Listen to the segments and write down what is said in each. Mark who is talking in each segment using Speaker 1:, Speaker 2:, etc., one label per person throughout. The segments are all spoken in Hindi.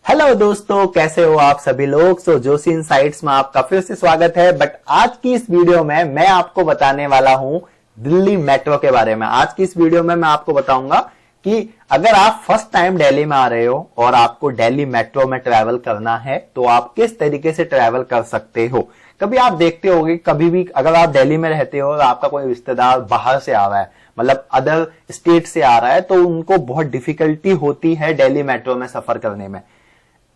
Speaker 1: हेलो दोस्तों, कैसे हो आप सभी लोग। जोशी इनसाइट्स में आपका फिर से स्वागत है। बट आज की इस वीडियो में मैं आपको बताने वाला हूं दिल्ली मेट्रो के बारे में। आज की इस वीडियो में मैं आपको बताऊंगा कि अगर आप फर्स्ट टाइम दिल्ली में आ रहे हो और आपको दिल्ली मेट्रो में ट्रैवल करना है तो आप किस तरीके से ट्रैवल कर सकते हो। कभी आप देखते होगे, कभी भी अगर आप दिल्ली में रहते हो और आपका कोई रिश्तेदार बाहर से आ रहा है, मतलब अदर स्टेट से आ रहा है, तो उनको बहुत डिफिकल्टी होती है दिल्ली मेट्रो में सफर करने में।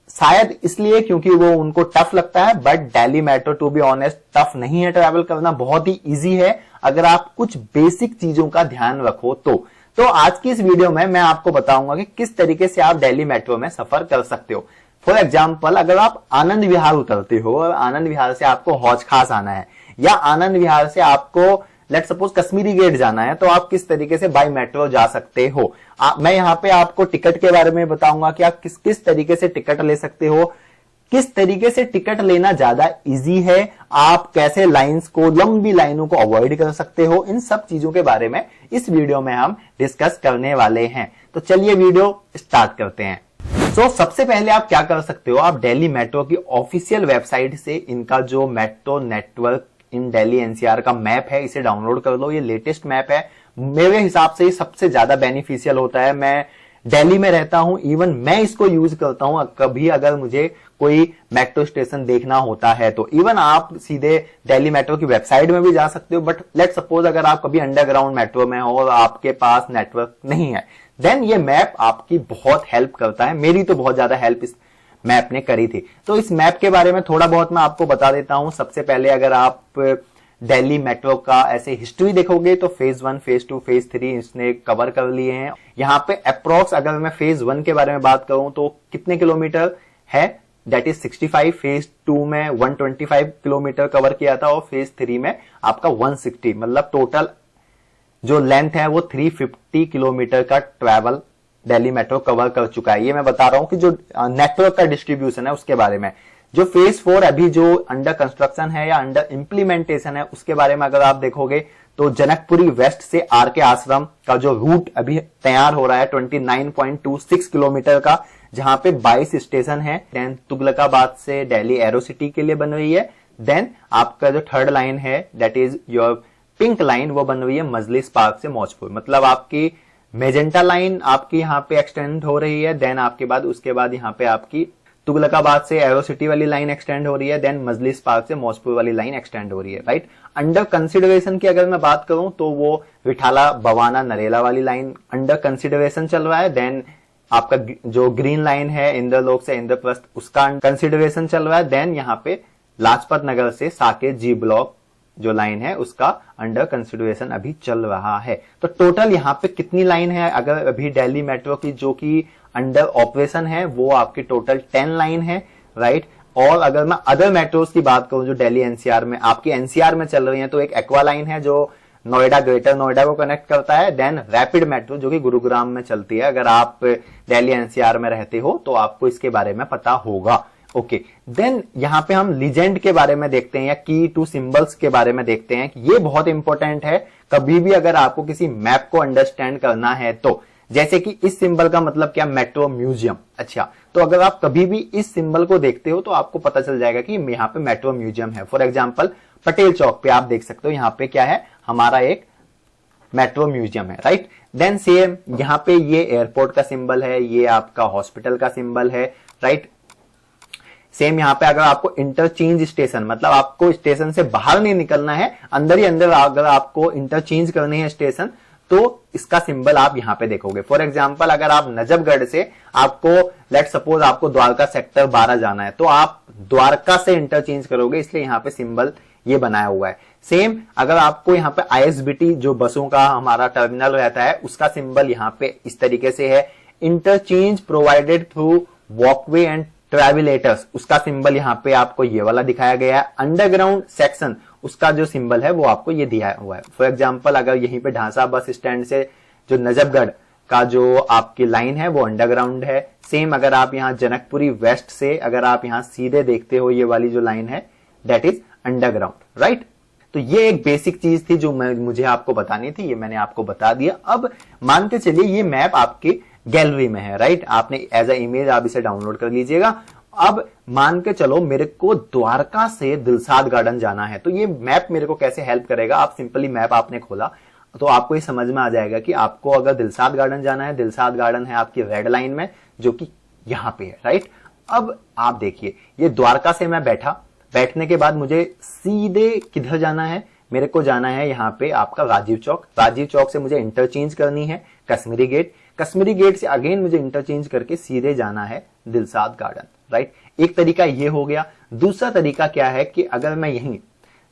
Speaker 1: शायद इसलिए क्योंकि वो उनको टफ लगता है, but Delhi metro to be honest tough नहीं है ट्रैवल करना, बहुत ही इजी है अगर आप कुछ बेसिक चीजों का ध्यान रखो तो आज की इस वीडियो में मैं आपको बताऊंगा कि किस तरीके से आप दिल्ली मेट्रो में सफर कर सकते हो। फॉर एग्जाम्पल, अगर आप आनंद विहार उतरते हो और आनंद विहार से आपको हौज खास आना है या आनंद विहार से आपको लेट सपोज कश्मीरी गेट जाना है, तो आप किस तरीके से बाय मेट्रो जा सकते हो। मैं यहाँ पे आपको टिकट के बारे में बताऊंगा कि आप किस किस तरीके से टिकट ले सकते हो, किस तरीके से टिकट लेना ज्यादा इजी है, आप कैसे लाइंस को, लंबी लाइनों को अवॉइड कर सकते हो। इन सब चीजों के बारे में इस वीडियो में हम डिस्कस करने वाले हैं। तो चलिए वीडियो स्टार्ट करते हैं। सबसे पहले आप क्या कर सकते हो, आप दिल्ली मेट्रो की ऑफिशियल वेबसाइट से इनका जो मेट्रो नेटवर्क इन दिल्ली एनसीआर का मैप है, इसे डाउनलोड कर लो। ये लेटेस्ट मैप है, मेरे हिसाब से ये सबसे ज्यादा बेनिफिशियल होता है। मैं दिल्ली में रहता हूं, इवन मैं इसको यूज करता हूं कभी अगर मुझे कोई मेट्रो स्टेशन देखना होता है तो। इवन आप सीधे दिल्ली मेट्रो की वेबसाइट में भी जा सकते हो, बट लेट सपोज अगर आप कभी अंडरग्राउंड मेट्रो में हो और आपके पास नेटवर्क नहीं है, देन ये मैप आपकी बहुत हेल्प करता है। मेरी तो बहुत ज्यादा हेल्प इस मैप ने करी थी। तो इस मैप के बारे में थोड़ा बहुत मैं आपको बता देता हूं। सबसे पहले अगर आप दिल्ली मेट्रो का ऐसे हिस्ट्री देखोगे तो फेज 1, फेज 2, फेज 3 इसने कवर कर लिए हैं। यहां पे अप्रोक्स अगर मैं फेज 1 के बारे में बात करूं तो कितने किलोमीटर है, दैट इज 65। फेज 2 में 125 किलोमीटर कवर किया था और फेज 3 में आपका 160, मतलब टोटल जो लेंथ है वो 350 किलोमीटर का ट्रैवल दिल्ली मेट्रो कवर कर चुका है। ये मैं बता रहा हूं कि जो नेटवर्क का डिस्ट्रीब्यूशन है उसके बारे में। जो फेज 4 अभी जो अंडर कंस्ट्रक्शन है या अंडर इंप्लीमेंटेशन है, उसके बारे में अगर आप देखोगे तो जनकपुरी वेस्ट से आर के आश्रम का जो रूट अभी तैयार हो रहा है 29.26 किलोमीटर का, जहां पे 22 स्टेशन है। देन तुगलकाबाद से दिल्ली एरो सिटी के लिए बन रही है। देन आपका जो थर्ड लाइन है that is your pink line, वो बन रही है मजलिस पार्क से मौजपुर, मतलब आपकी मेजेंटा लाइन आपकी यहाँ पे एक्सटेंड हो रही है। देन आपके बाद उसके बाद यहाँ पे आपकी तुगलकाबाद से एरो सिटी वाली लाइन एक्सटेंड हो रही है। देन मजलिस पार्क से मौजपुर वाली लाइन एक्सटेंड हो रही है, राइट। अंडर कंसिडरेशन की अगर मैं बात करूं तो वो विठाला बवाना नरेला वाली लाइन अंडर कंसिडरेशन चल रहा है। देन आपका जो ग्रीन लाइन है इंद्रलोक से इंद्रप्रस्थ, उसका कंसिडरेशन चल रहा है। देन यहाँ पे लाजपत नगर से साकेत जी ब्लॉक जो लाइन है उसका अंडर कंसिडरेशन अभी चल रहा है। तो टोटल यहाँ पे कितनी लाइन है, अगर अभी दिल्ली मेट्रो की जो कि अंडर ऑपरेशन है वो आपकी टोटल 10 लाइन है, राइट। और अगर मैं अदर मेट्रोस की बात करूं जो दिल्ली एनसीआर में आपकी एनसीआर में चल रही है, तो एक एक्वा लाइन है जो नोएडा, ग्रेटर नोएडा को कनेक्ट करता है। देन रैपिड मेट्रो जो कि गुरुग्राम में चलती है। अगर आप दिल्ली एनसीआर में रहते हो तो आपको इसके बारे में पता होगा। ओके, देन यहां पे हम लीजेंड के बारे में देखते हैं या की टू सिंबल्स के बारे में देखते हैं कि ये बहुत इंपॉर्टेंट है कभी भी अगर आपको किसी मैप को अंडरस्टैंड करना है तो। जैसे कि इस सिंबल का मतलब क्या, मेट्रो म्यूजियम। अच्छा, तो अगर आप कभी भी इस सिंबल को देखते हो तो आपको पता चल जाएगा कि यहाँ पे मेट्रो म्यूजियम है। फॉर एग्जाम्पल पटेल चौक पे आप देख सकते हो, यहाँ पे क्या है, हमारा एक मेट्रो म्यूजियम है, राइट। देन सेम यहाँ पे ये एयरपोर्ट का सिंबल है, ये आपका हॉस्पिटल का सिंबल है, राइट। सेम यहाँ पे अगर आपको इंटरचेंज स्टेशन, मतलब आपको स्टेशन से बाहर नहीं निकलना है, अंदर ही अंदर अगर आपको इंटरचेंज करनी है स्टेशन, तो इसका सिंबल आप यहाँ पे देखोगे। फॉर एग्जांपल अगर आप नजफगढ़ से आपको लेट सपोज आपको द्वारका सेक्टर 12 जाना है, तो आप द्वारका से इंटरचेंज करोगे, इसलिए यहाँ पे सिंबल ये बनाया हुआ है। सेम अगर आपको यहाँ पे आईएसबीटी जो बसों का हमारा टर्मिनल रहता है, उसका सिंबल यहाँ पे इस तरीके से है, interchange provided through walkway and travelators, उसका सिंबल यहाँ पे आपको ये वाला दिखाया गया है। अंडरग्राउंड सेक्शन उसका जो सिंबल है वो आपको ये दिया हुआ है। फॉर एग्जांपल अगर यहीं पे ढांसा बस स्टैंड से जो नजफगढ़ का जो आपकी लाइन है वो अंडरग्राउंड है। सेम अगर आप यहाँ जनकपुरी वेस्ट से अगर आप यहाँ सीधे देखते हो, ये वाली जो लाइन है दैट इज अंडरग्राउंड, राइट। तो ये एक बेसिक चीज थी जो मुझे आपको बतानी थी, ये मैंने आपको बता दिया। अब मान के चलिए ये मैप आपके गैलरी में है, राइट। आपने एज अ इमेज आप इसे डाउनलोड कर लीजिएगा। अब मान के चलो मेरे को द्वारका से दिलसाद गार्डन जाना है, तो ये मैप मेरे को कैसे हेल्प करेगा। आप सिंपली मैप आपने खोला तो आपको ये समझ में आ जाएगा कि आपको अगर दिलसाद गार्डन जाना है, दिलसाद गार्डन है आपकी रेड लाइन में जो कि यहां पे है, राइट। अब आप देखिए ये द्वारका से मैं बैठा, बैठने के बाद मुझे सीधे किधर जाना है, मेरे को जाना है यहाँ पे आपका राजीव चौक। राजीव चौक से मुझे इंटरचेंज करनी है कश्मीरी गेट, कश्मीरी गेट से अगेन मुझे इंटरचेंज करके सीधे जाना है दिलसाद गार्डन, राइट। एक तरीका ये हो गया। दूसरा तरीका क्या है कि अगर मैं यहीं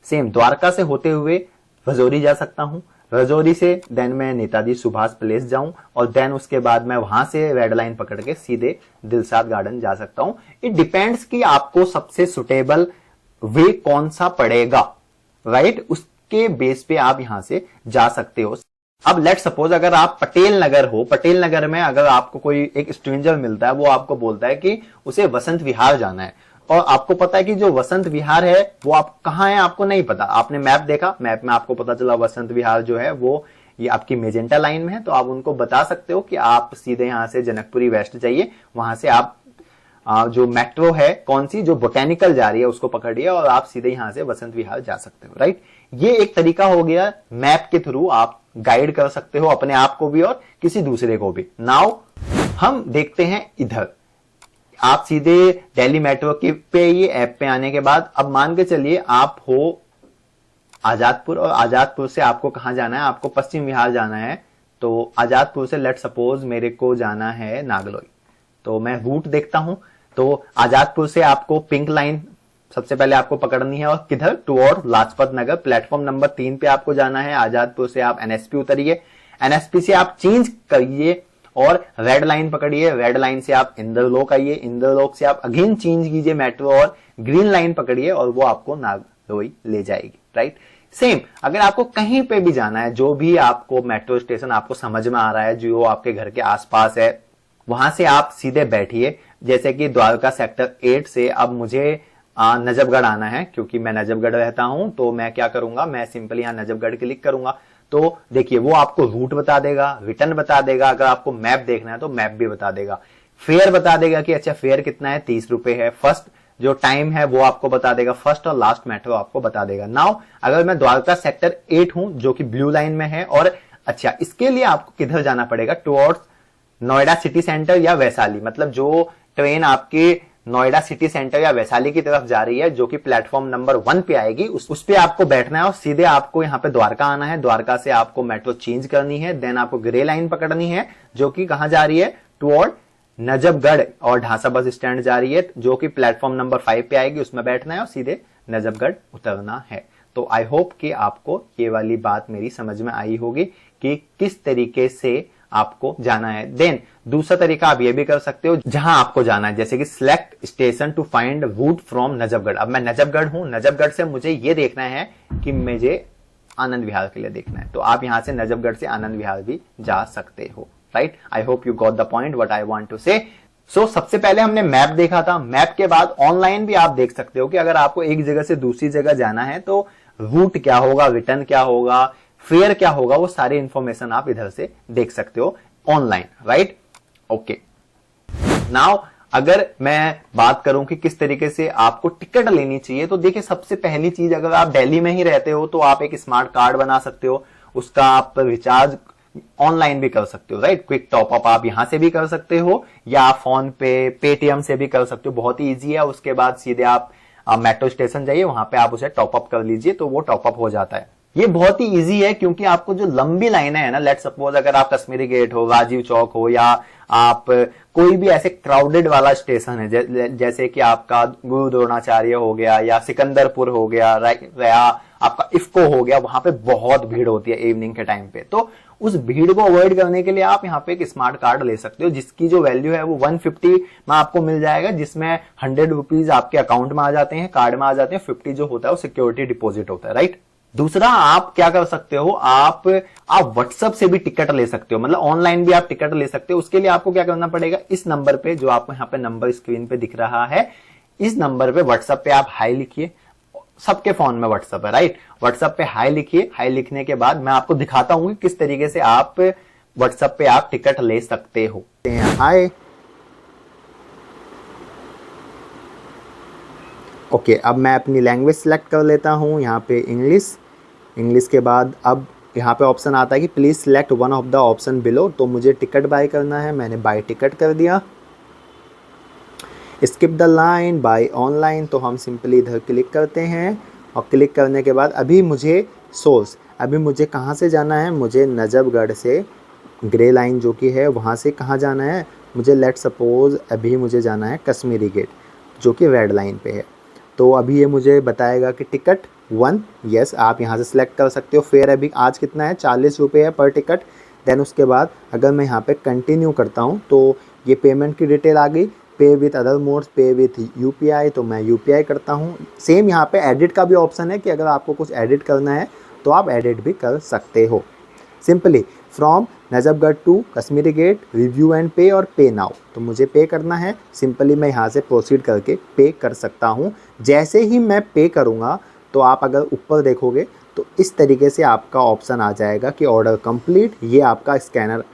Speaker 1: सेम द्वारका से होते हुए रजौरी जा सकता हूं, रजौरी से देन मैं नेताजी सुभाष प्लेस जाऊं और देन उसके बाद मैं वहां से रेड लाइन पकड़ के सीधे दिलसाद गार्डन जा सकता हूं। इट डिपेंड्स कि आपको सबसे सुटेबल वे कौन सा पड़ेगा, राइट। उसके बेस पे आप यहां से जा सकते हो। अब लेट सपोज अगर आप पटेल नगर हो, पटेल नगर में अगर आपको कोई एक स्ट्रेंजर मिलता है, वो आपको बोलता है कि उसे वसंत विहार जाना है और आपको पता है कि जो वसंत विहार है वो आप कहां है आपको नहीं पता। आपने मैप देखा, मैप में आपको पता चला वसंत विहार जो है वो ये आपकी मेजेंटा लाइन में है, तो आप उनको बता सकते हो कि आप सीधे यहां से जनकपुरी वेस्ट जाइए, वहां से आप जो मेट्रो है कौन सी जो बोटेनिकल जा रही है उसको पकड़िए और आप सीधे यहां से वसंत विहार जा सकते हो, राइट। ये एक तरीका हो गया, मैप के थ्रू आप गाइड कर सकते हो अपने आप को भी और किसी दूसरे को भी। नाउ हम देखते हैं इधर, आप सीधे दिल्ली मेट्रो के पे ये ऐप पे आने के बाद अब मान के चलिए आप हो आजादपुर और आजादपुर से आपको कहां जाना है, आपको पश्चिम विहार जाना है। तो आजादपुर से लेट सपोज मेरे को जाना है नागलोई, तो मैं रूट देखता हूं। तो आजादपुर से आपको पिंक लाइन सबसे पहले आपको पकड़नी है और किधर toward Lajpat Nagar, platform number 3 पे आपको जाना है। आजादपुर से आप एनएसपी उतरिए, एनएसपी से आप चेंज करिए और रेड लाइन पकड़िए, रेड लाइन से आप इंद्रलोक आइए, इंद्रलोक से आप अगेन चेंज कीजिए मेट्रो और ग्रीन लाइन पकड़िए और वो आपको नागलोई ले जाएगी, राइट। सेम अगर आपको कहीं पे भी जाना है, जो भी आपको मेट्रो स्टेशन आपको समझ में आ रहा है जो आपके घर के आसपास है, वहां से आप सीधे बैठिए। जैसे कि द्वारका सेक्टर 8 से अब मुझे नजफगढ़ आना है, क्योंकि मैं नजफगढ़ रहता हूं, तो मैं क्या करूंगा, मैं सिंपली यहां नजफगढ़ क्लिक करूंगा। तो देखिए वो आपको रूट बता देगा, रिटर्न बता देगा, अगर आपको मैप देखना है तो मैप भी बता देगा, फेयर बता देगा कि अच्छा फेयर कितना है, 30 रुपए है। फर्स्ट जो टाइम है वो आपको बता देगा, फर्स्ट और लास्ट मेट्रो आपको बता देगा। नाउ अगर मैं द्वारका सेक्टर 8 हूं जो कि ब्लू लाइन में है, और अच्छा इसके लिए आपको किधर जाना पड़ेगा, टुवर्ड्स नोएडा सिटी सेंटर या वैशाली, मतलब जो ट्रेन आपकी नोएडा सिटी सेंटर या वैशाली की तरफ जा रही है जो कि प्लेटफॉर्म नंबर 1 पे आएगी, उस पे आपको बैठना है और सीधे आपको यहाँ पे द्वारका आना है। द्वारका से आपको मेट्रो चेंज करनी है, देन आपको ग्रे लाइन पकड़नी है जो कि कहां जा रही है, टुवर्ड नजफगढ़ और ढांसा बस स्टैंड जा रही है जो कि प्लेटफॉर्म नंबर 5 पे आएगी, उसमें बैठना है और सीधे नजफगढ़ उतरना है। तो आई होप कि आपको ये वाली बात मेरी समझ में आई होगी कि किस तरीके से आपको जाना है। देन दूसरा तरीका आप ये भी कर सकते हो जहां आपको जाना है, जैसे कि select station to find route from Najafgarh. अब मैं नजफगढ़ हूं, नजफगढ़ से मुझे ये देखना है कि मुझे आनंद विहार के लिए देखना है, तो आप यहां से नजफगढ़ से आनंद विहार भी जा सकते हो, right. I hope you got the point what I want to say. So सबसे पहले हमने मैप देखा था, मैप के बाद ऑनलाइन भी आप देख सकते हो कि अगर आपको एक जगह से दूसरी जगह जाना है तो रूट क्या होगा, रिटर्न क्या होगा, फेयर क्या होगा, वो सारी इंफॉर्मेशन आप इधर से देख सकते हो ऑनलाइन, राइट। ओके, नाउ अगर मैं बात करूं कि किस तरीके से आपको टिकट लेनी चाहिए, तो देखिए सबसे पहली चीज, अगर आप दिल्ली में ही रहते हो तो आप एक स्मार्ट कार्ड बना सकते हो, उसका आप रिचार्ज ऑनलाइन भी कर सकते हो, राइट। क्विक टॉप अप आप यहां से भी कर सकते हो या फोन पे, पेटीएम से भी कर सकते हो, बहुत ही ईजी है। उसके बाद सीधे आप मेट्रो स्टेशन जाइए, वहां पे आप उसे टॉप अप कर लीजिए तो वो टॉप अप हो जाता है। ये बहुत ही इजी है क्योंकि आपको जो लंबी लाइन है ना, लेट सपोज अगर आप कश्मीरी गेट हो, राजीव चौक हो, या आप कोई भी ऐसे क्राउडेड वाला स्टेशन है जैसे कि आपका गुरु द्रोणाचार्य हो गया या सिकंदरपुर हो गया या आपका इफ्को हो गया, वहां पे बहुत भीड़ होती है इवनिंग के टाइम पे। तो उस भीड़ को अवॉइड करने के लिए आप यहाँ पे एक स्मार्ट कार्ड ले सकते हो जिसकी जो वैल्यू है वो 150 में आपको मिल जाएगा, जिसमें 100 रुपीज आपके अकाउंट में आ जाते हैं, कार्ड में आ जाते हैं, 50 जो होता है वो सिक्योरिटी डिपॉजिट होता है, राइट। दूसरा आप क्या कर सकते हो, आप व्हाट्सएप से भी टिकट ले सकते हो, मतलब ऑनलाइन भी आप टिकट ले सकते हो। उसके लिए आपको क्या करना पड़ेगा, इस नंबर पे जो आपको यहाँ पे नंबर स्क्रीन पे दिख रहा है, इस नंबर पे व्हाट्सएप पे आप हाई लिखिए, सबके फोन में व्हाट्सएप है, राइट। व्हाट्सएप पे हाई लिखिए, हाई लिखने के बाद मैं आपको दिखाता हूं कि किस तरीके से आप व्हाट्सएप पे आप टिकट ले सकते हो। हाय ओके, अब मैं अपनी लैंग्वेज सेलेक्ट कर लेता हूँ, यहाँ पे इंग्लिश के बाद अब यहाँ पे ऑप्शन आता है कि please select one of the option below. तो मुझे टिकट बाय करना है, मैंने बाय टिकट कर दिया। Skip the line, buy online, तो हम सिंपली इधर क्लिक करते हैं और क्लिक करने के बाद अभी मुझे सोर्स, अभी मुझे कहाँ से जाना है, मुझे नजफगढ़ से ग्रे लाइन जो कि है वहाँ से कहाँ जाना है, मुझे लेट सपोज अभी मुझे जाना है कश्मीरी गेट जो कि रेड लाइन पे है। तो अभी ये मुझे बताएगा कि टिकट 1, यस आप यहाँ से सिलेक्ट कर सकते हो। फेयर अभी आज कितना है, 40 रुपये है पर टिकट। देन उसके बाद अगर मैं यहाँ पे कंटिन्यू करता हूँ तो ये पेमेंट की डिटेल आ गई, पे विथ अदर मोड्स, पे विथ यूपीआई, तो मैं यूपीआई करता हूँ। सेम यहाँ पे एडिट का भी ऑप्शन है कि अगर आपको कुछ एडिट करना है तो आप एडिट भी कर सकते हो। Simply from Najafgarh to Kashmere Gate, review and pay और पे नाउ, तो मुझे पे करना है। सिंपली मैं यहाँ से प्रोसीड करके पे कर सकता हूँ। जैसे ही मैं पे करूँगा तो आप अगर ऊपर देखोगे तो इस तरीके से आपका ऑप्शन आ जाएगा कि ऑर्डर कंप्लीट। ये आपका स्कैनर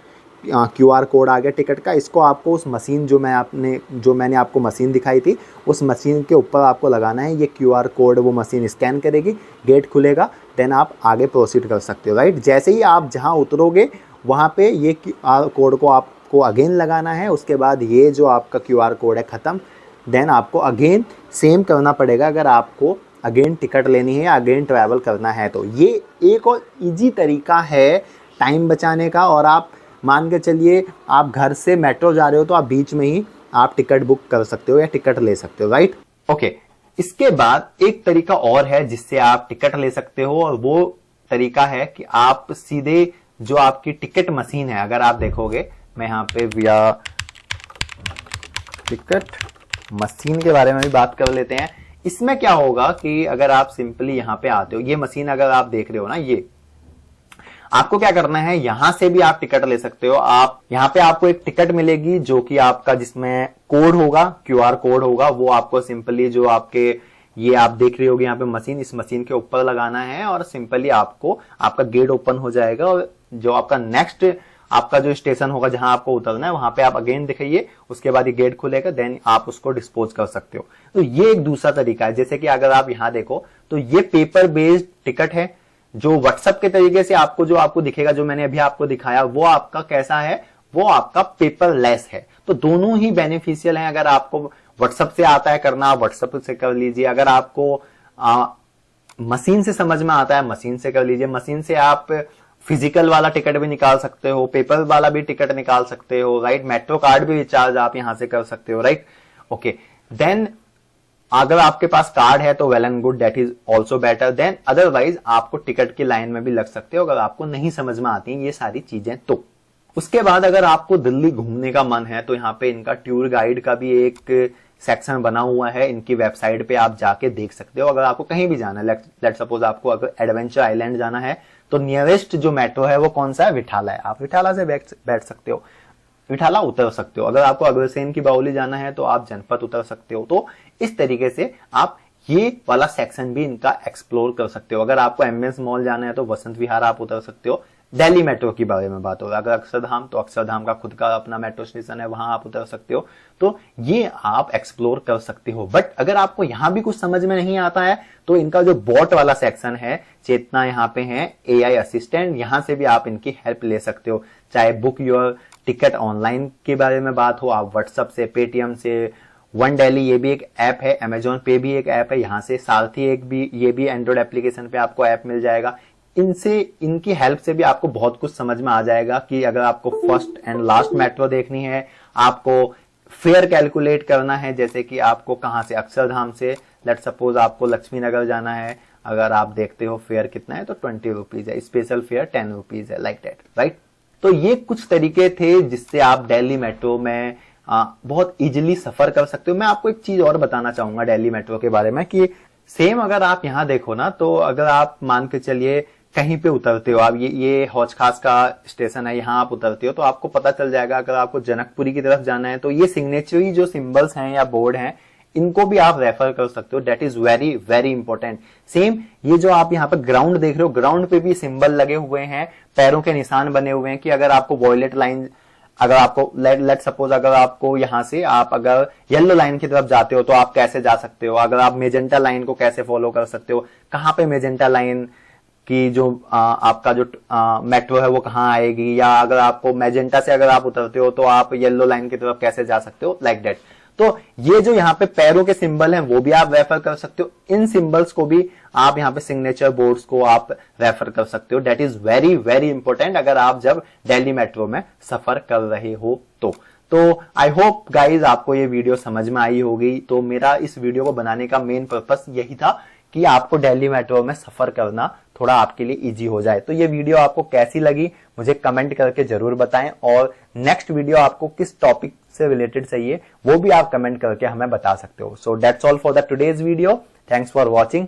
Speaker 1: QR कोड आ गया टिकट का। इसको आपको उस मशीन जो मैंने आपको मशीन दिखाई थी उस मशीन के ऊपर आपको लगाना है। ये QR कोड वो मशीन स्कैन करेगी, गेट खुलेगा, देन आप आगे प्रोसीड कर सकते हो, राइट। जैसे ही आप जहाँ उतरोगे वहाँ पे ये QR कोड को आपको अगेन लगाना है। उसके बाद ये जो आपका QR कोड है ख़त्म, देन आपको अगेन सेम करना पड़ेगा अगर आपको अगेन टिकट लेनी है, अगेन ट्रैवल करना है। तो ये एक और ईजी तरीका है टाइम बचाने का। और आप मान के चलिए आप घर से मेट्रो जा रहे हो तो आप बीच में ही आप टिकट बुक कर सकते हो या टिकट ले सकते हो, राइट। ओके, इसके बाद एक तरीका और है जिससे आप टिकट ले सकते हो और वो तरीका है कि आप सीधे जो आपकी टिकट मशीन है, अगर आप देखोगे मैं यहाँ पे विया टिकट मशीन के बारे में भी बात कर लेते हैं। इसमें क्या होगा कि अगर आप सिंपली यहाँ पे आते हो, ये मशीन अगर आप देख रहे हो ना, ये आपको क्या करना है, यहां से भी आप टिकट ले सकते हो। आप यहाँ पे आपको एक टिकट मिलेगी जो कि आपका जिसमें कोड होगा, QR कोड होगा, वो आपको सिंपली जो आपके ये आप देख रहे होगे यहाँ पे मशीन, इस मशीन के ऊपर लगाना है और सिंपली आपको आपका गेट ओपन हो जाएगा। और जो आपका नेक्स्ट आपका जो स्टेशन होगा जहां आपको उतरना है वहां पे आप अगेन दिखाइए, उसके बाद ये गेट खुलेगा, देन आप उसको डिस्पोज कर सकते हो। तो ये एक दूसरा तरीका है। जैसे कि अगर आप यहां देखो तो ये पेपर बेस्ड टिकट है जो व्हाट्सएप के तरीके से आपको जो आपको दिखेगा, जो मैंने अभी आपको दिखाया वो आपका कैसा है, वो आपका पेपरलेस है। तो दोनों ही बेनिफिशियल हैं। अगर आपको व्हाट्सएप से आता है करना, व्हाट्सएप से कर लीजिए। अगर आपको मशीन से समझ में आता है, मशीन से कर लीजिए। मशीन से आप फिजिकल वाला टिकट भी निकाल सकते हो, पेपर वाला भी टिकट निकाल सकते हो, राइट। मेट्रो कार्ड भी रिचार्ज आप यहां से कर सकते हो, राइट। ओके, देन अगर आपके पास कार्ड है तो well and good, that is also better. Then otherwise आपको टिकट की लाइन में भी लग सकते हो अगर आपको नहीं समझ में आती हैं ये सारी चीजें। तो उसके बाद अगर आपको दिल्ली घूमने का मन है तो यहाँ पे इनका टूर गाइड का भी एक सेक्शन बना हुआ है। इनकी वेबसाइट पे आप जाके देख सकते हो। अगर आपको कहीं भी जाना है, लेट सपोज आपको अगर एडवेंचर आइलैंड जाना है तो नियरेस्ट जो मेट्रो है वो कौन सा है, विठाला है। आप विठाला से बैठ सकते हो, विठाला उतर सकते हो। अगर आपको अग्रसेन की बावली जाना है तो आप जनपद उतर सकते हो। तो इस तरीके से आप ये वाला सेक्शन भी इनका एक्सप्लोर कर सकते हो। अगर आपको एमएस मॉल जाना है तो वसंत विहार आप उतर सकते हो। दिल्ली मेट्रो की बारे में बात हो, अगर अक्षरधाम तो अक्षरधाम का खुद का अपना मेट्रो स्टेशन है, वहां आप उतर सकते हो। तो ये आप एक्सप्लोर कर सकते हो। बट अगर आपको यहां भी कुछ समझ में नहीं आता है तो इनका जो बॉट वाला सेक्शन है, चेतना यहाँ पे है AI असिस्टेंट, यहां से भी आप इनकी हेल्प ले सकते हो। चाहे बुक योर टिकट ऑनलाइन के बारे में बात हो, आप व्हाट्सएप से, पेटीएम से, वन डेली ये भी एक ऐप है, अमेजोन पे भी एक ऐप है, यहाँ से सारथी ये भी एंड्रॉइड एप्लीकेशन पे आपको ऐप मिल जाएगा। इनसे इनकी हेल्प से भी आपको बहुत कुछ समझ में आ जाएगा कि अगर आपको फर्स्ट एंड लास्ट मेट्रो देखनी है, आपको फेयर कैलकुलेट करना है, जैसे कि आपको कहां से, अक्षरधाम से लेट सपोज आपको लक्ष्मी नगर जाना है, अगर आप देखते हो फेयर कितना है तो 20 रुपीज है, स्पेशल फेयर 10 रुपीज है, लाइक दैट, राइट। तो ये कुछ तरीके थे जिससे आप दिल्ली मेट्रो में बहुत इजीली सफर कर सकते हो। मैं आपको एक चीज और बताना चाहूंगा दिल्ली मेट्रो के बारे में कि सेम अगर आप यहां देखो ना, तो अगर आप मान के चलिए कहीं पे उतरते हो आप, ये हौज खास का स्टेशन है, यहाँ आप उतरते हो तो आपको पता चल जाएगा। अगर आपको जनकपुरी की तरफ जाना है तो ये सिग्नेचरी जो सिंबल्स हैं या बोर्ड हैं इनको भी आप रेफर कर सकते हो। That is very very important. Same ये जो आप यहाँ पे ग्राउंड देख रहे हो, ग्राउंड पे भी सिंबल लगे हुए हैं, पैरों के निशान बने हुए हैं कि अगर आपको वॉयलेट लाइन, अगर आपको लेट सपोज अगर आपको यहां से आप अगर येलो लाइन की तरफ जाते हो तो आप कैसे जा सकते हो, अगर आप मेजेंटा लाइन को कैसे फॉलो कर सकते हो, कहां पे मेजेंटा लाइन की जो आपका जो मेट्रो है वो कहां आएगी, या अगर आपको मेजेंटा से अगर आप उतरते हो तो आप येलो लाइन की तरफ कैसे जा सकते हो, लाइक दैट। तो ये जो यहाँ पे पैरों के सिंबल हैं वो भी आप रेफर कर सकते हो। इन सिंबल्स को भी आप यहाँ पे सिग्नेचर बोर्ड्स को आप रेफर कर सकते हो। That is very very important अगर आप जब दिल्ली मेट्रो में सफर कर रहे हो तो आई होप गाइज आपको ये वीडियो समझ में आई होगी। तो मेरा इस वीडियो को बनाने का मेन पर्पस यही था कि आपको दिल्ली मेट्रो में सफर करना थोड़ा आपके लिए इजी हो जाए। तो ये वीडियो आपको कैसी लगी मुझे कमेंट करके जरूर बताएं, और नेक्स्ट वीडियो आपको किस टॉपिक से रिलेटेड चाहिए वो भी आप कमेंट करके हमें बता सकते हो। So that's all for the today's video. Thanks for watching.